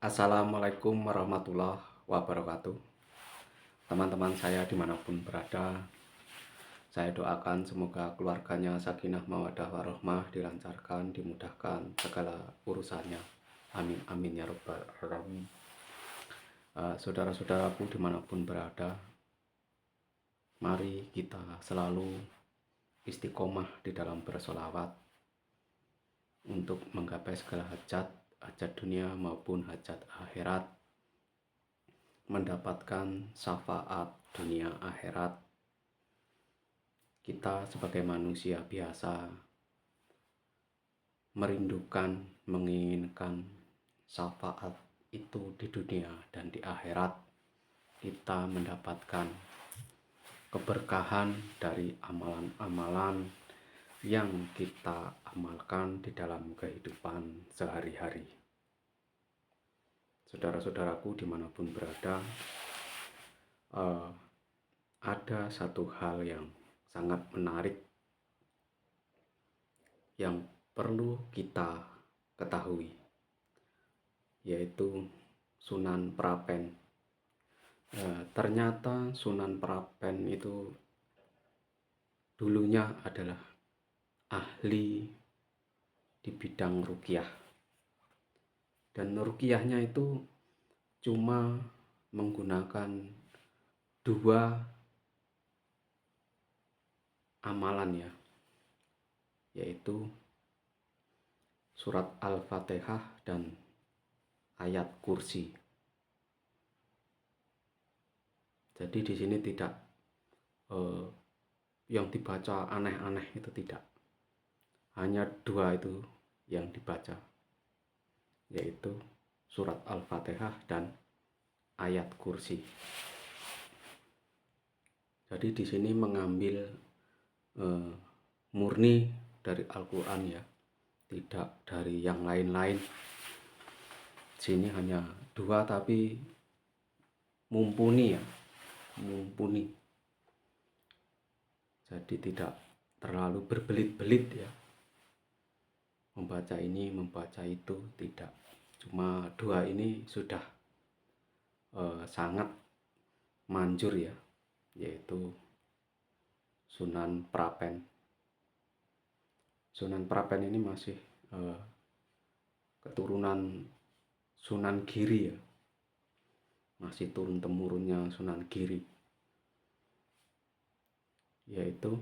Assalamualaikum warahmatullahi wabarakatuh. Teman-teman saya dimanapun berada, saya doakan semoga keluarganya sakinah mawaddah warahmah, dilancarkan, dimudahkan segala urusannya. Amin amin ya rabbal alamin. Saudara-saudaraku dimanapun berada, mari kita selalu istiqomah di dalam bersolawat untuk menggapai segala hajat, hajat dunia maupun hajat akhirat, mendapatkan syafaat dunia akhirat. Kita sebagai manusia biasa merindukan, menginginkan syafaat itu di dunia dan di akhirat. Kita mendapatkan keberkahan dari amalan-amalan yang kita amalkan di dalam kehidupan sehari-hari. Saudara-saudaraku dimanapun berada, ada satu hal yang sangat menarik yang perlu kita ketahui, yaitu Sunan Prapen. Ternyata Sunan Prapen itu dulunya adalah ahli di bidang ruqyah, dan ruqyahnya itu cuma menggunakan dua amalan ya, yaitu surat Al-Fatihah dan ayat kursi. Jadi di sini tidak yang dibaca aneh-aneh, itu tidak. Hanya dua itu yang dibaca, yaitu surat Al-Fatihah dan ayat kursi. Jadi di sini mengambil murni dari Al-Quran ya, tidak dari yang lain-lain. Sini hanya dua tapi mumpuni ya, mumpuni. Jadi tidak terlalu berbelit-belit ya, membaca ini membaca itu, tidak. Cuma dua ini sudah sangat manjur ya, yaitu Sunan Prapen. Sunan Prapen ini masih keturunan Sunan Giri ya, masih turun temurunnya Sunan Giri, yaitu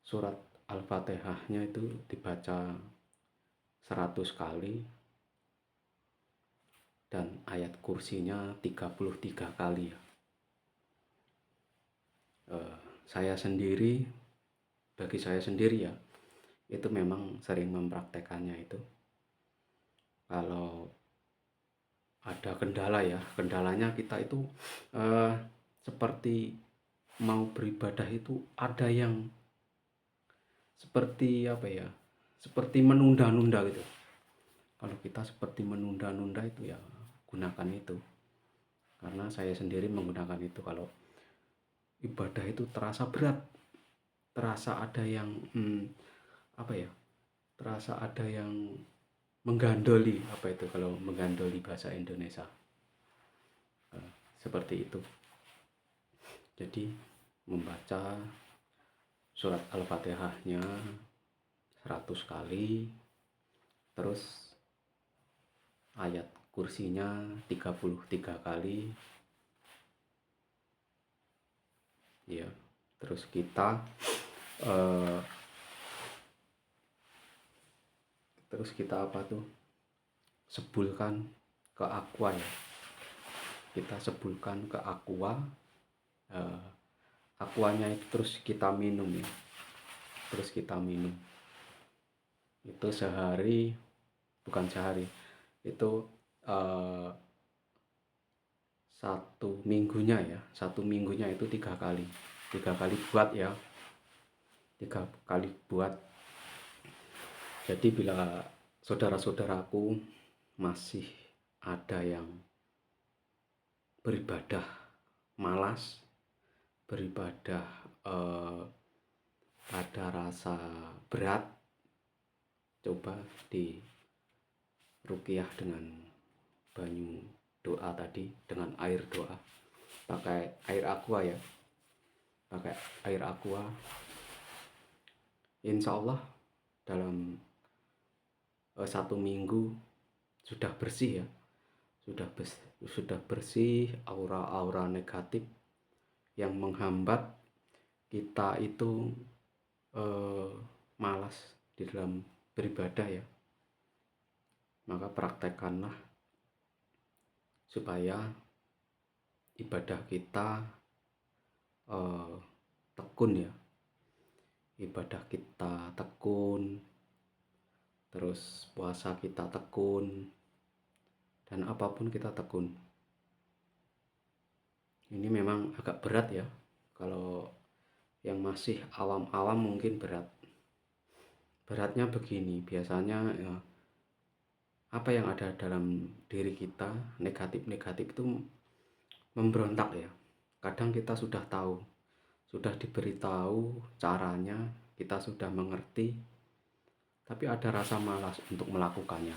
surat Al-Fatihahnya itu dibaca 100 kali dan ayat kursinya 33 kali ya. Bagi saya sendiri ya, itu memang sering mempraktekannya itu. Kalau ada kendala ya, kendalanya kita itu seperti mau beribadah itu ada yang seperti apa ya, seperti menunda-nunda gitu. Kalau kita seperti menunda-nunda itu ya gunakan itu, karena saya sendiri menggunakan itu. Kalau ibadah itu terasa berat, terasa ada yang terasa ada yang menggandoli, apa itu kalau menggandoli bahasa Indonesia, seperti itu. Jadi membaca surat Al-Fatihahnya 100 kali, terus ayat kursinya 33 kali ya. Terus kita sebulkan ke aqua ya, kita sebulkan ke aqua. Aquanya itu terus kita minum ya, itu bukan sehari, itu satu minggunya itu 3 kali buat ya, 3 kali buat. Jadi bila saudara-saudaraku masih ada yang beribadah malas, beribadah ada rasa berat, coba ruqyah dengan banyu doa tadi, dengan air doa, pakai air aqua ya, pakai air aqua. Insya Allah dalam 1 minggu sudah bersih ya, sudah bersih aura-aura negatif yang menghambat kita itu malas di dalam beribadah ya. Maka praktekkanlah supaya ibadah kita tekun ya, ibadah kita tekun, terus puasa kita tekun, dan apapun kita tekun. Ini memang agak berat ya, kalau yang masih awam-awam mungkin berat. Beratnya begini, biasanya ya, apa yang ada dalam diri kita negatif-negatif itu memberontak ya. Kadang kita sudah tahu, sudah diberitahu caranya, kita sudah mengerti, tapi ada rasa malas untuk melakukannya,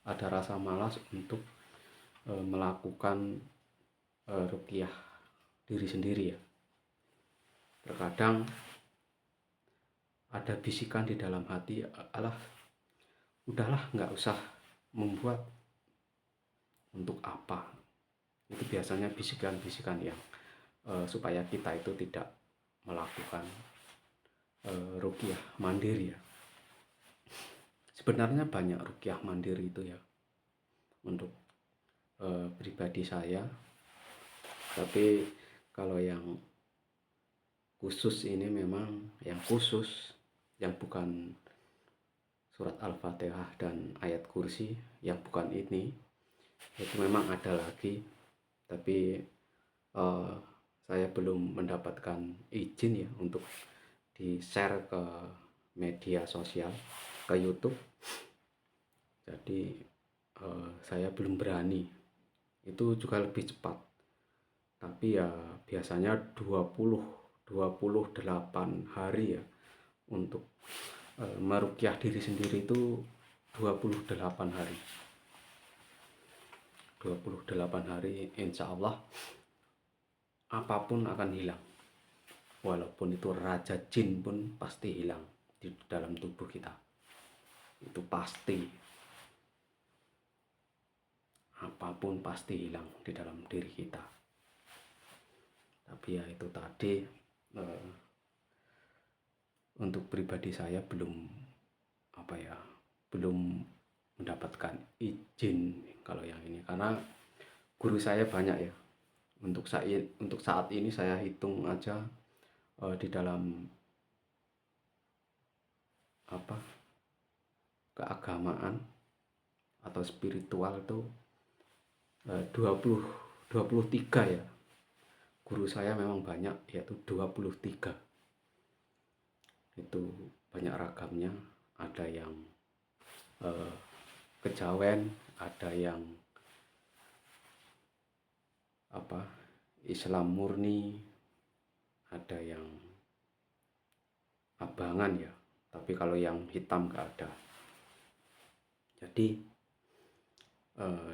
ada rasa malas untuk melakukan ruqyah diri sendiri ya. Terkadang ada bisikan di dalam hati, alah udahlah, nggak usah membuat, untuk apa. Itu biasanya bisikan-bisikan yang supaya kita itu tidak melakukan ruqyah mandiri ya. Sebenarnya banyak ruqyah mandiri itu ya, untuk pribadi saya. Tapi kalau yang khusus ini memang yang khusus, yang bukan surat Al-Fatihah dan ayat kursi, yang bukan ini, itu memang ada lagi, tapi saya belum mendapatkan izin ya untuk di-share ke media sosial, ke YouTube. Jadi saya belum berani. Itu juga lebih cepat, tapi ya biasanya 28 hari ya untuk meruqyah diri sendiri. Itu 28 hari 28 hari, insya Allah apapun akan hilang. Walaupun itu raja jin pun pasti hilang di dalam tubuh kita, itu pasti. Apapun pasti hilang di dalam diri kita. Tapi ya itu tadi, untuk pribadi saya belum mendapatkan izin kalau yang ini, karena guru saya banyak ya. Untuk saat ini saya hitung aja di dalam keagamaan atau spiritual itu 23 ya. Guru saya memang banyak, yaitu 23. Itu banyak ragamnya, ada yang kejawen, ada yang Islam murni, ada yang abangan ya, tapi kalau yang hitam nggak ada. Jadi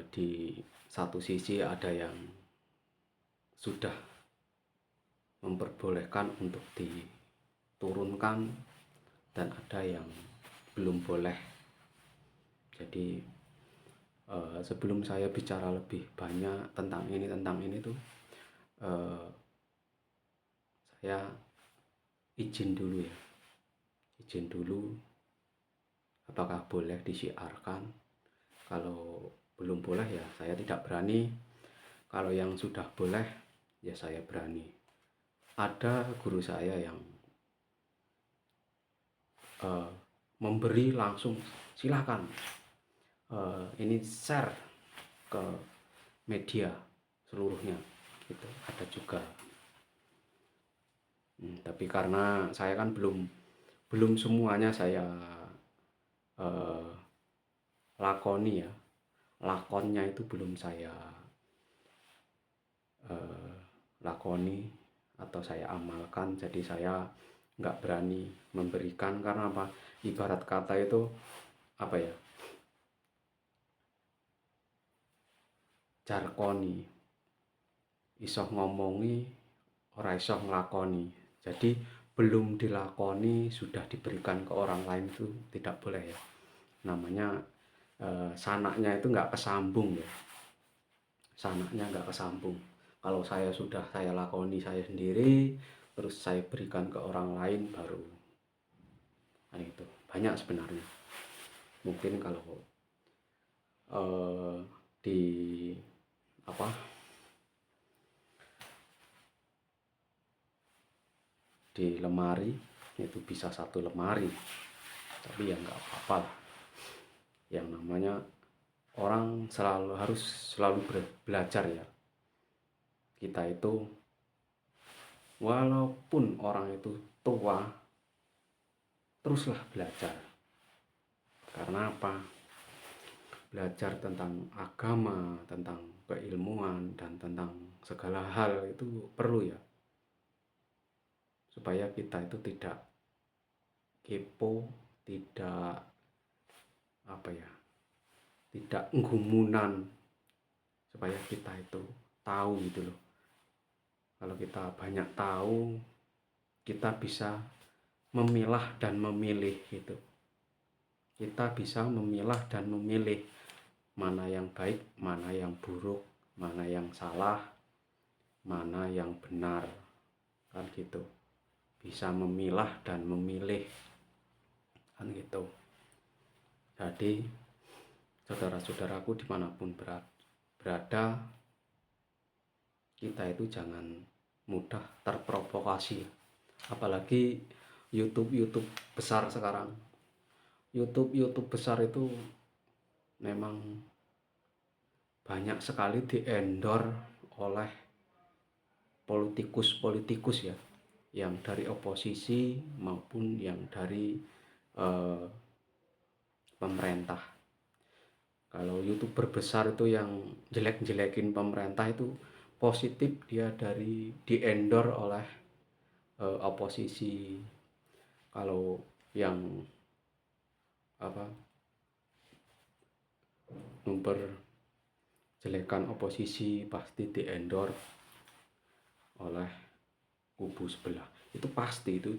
di satu sisi ada yang sudah memperbolehkan untuk diturunkan, dan ada yang belum boleh. Jadi sebelum saya bicara lebih banyak tentang ini tuh, saya izin dulu ya, apakah boleh disiarkan. Kalau belum boleh ya saya tidak berani. Kalau yang sudah boleh ya saya berani. Ada guru saya yang memberi langsung, silakan ini share ke media seluruhnya, gitu. Ada juga. Tapi karena saya kan belum semuanya saya lakoni ya, lakonnya itu belum saya lakoni atau saya amalkan. Jadi saya nggak berani memberikan, karena apa, ibarat kata itu apa ya, jarkoni, iso ngomongi ora iso nglakoni. Jadi belum dilakoni sudah diberikan ke orang lain itu tidak boleh ya. Namanya sanaknya itu nggak kesambung ya. Sanaknya nggak kesambung. Kalau saya lakoni saya sendiri, terus saya berikan ke orang lain baru. Nah, itu banyak sebenarnya. Mungkin kalau di apa di lemari itu bisa satu lemari, tapi ya nggak apa-apa lah. Yang namanya orang harus selalu belajar ya. Kita itu walaupun orang itu tua, teruslah belajar. Karena apa? Belajar tentang agama, tentang keilmuan, dan tentang segala hal itu perlu ya, supaya kita itu tidak kepo, tidak apa ya, tidak gumunan, supaya kita itu tahu gitu loh. Kalau kita banyak tahu, kita bisa memilah dan memilih gitu. Kita bisa memilah dan memilih mana yang baik, mana yang buruk, mana yang salah, mana yang benar, kan gitu. Bisa memilah dan memilih, kan gitu. Jadi saudara-saudaraku dimanapun berada, kita itu jangan mudah terprovokasi. Apalagi YouTube besar sekarang. YouTube besar itu memang banyak sekali di-endorse oleh politikus ya, yang dari oposisi maupun yang dari pemerintah. Kalau YouTuber besar itu yang jelek-jelekin pemerintah itu positif, dia dari di-endorse oleh oposisi. Kalau yang memperjelekan oposisi pasti di-endorse oleh kubu sebelah. Itu pasti itu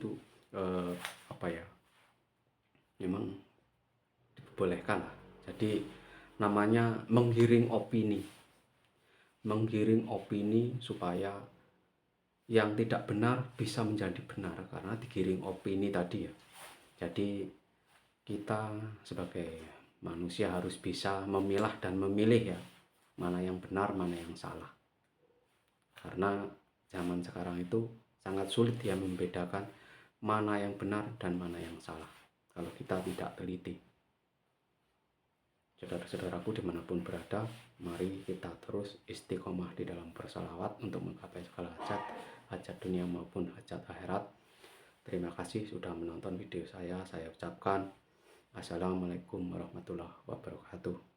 memang dibolehkan lah. Jadi namanya menggiring opini supaya yang tidak benar bisa menjadi benar karena digiring opini tadi ya. Jadi kita sebagai manusia harus bisa memilah dan memilih ya, mana yang benar, mana yang salah. Karena zaman sekarang itu sangat sulit ya membedakan mana yang benar dan mana yang salah kalau kita tidak teliti. Saudara-saudaraku dimanapun berada, mari kita terus istiqomah di dalam bersalawat untuk menggapai segala hajat dunia maupun hajat akhirat. Terima kasih sudah menonton video saya ucapkan Assalamualaikum warahmatullahi wabarakatuh.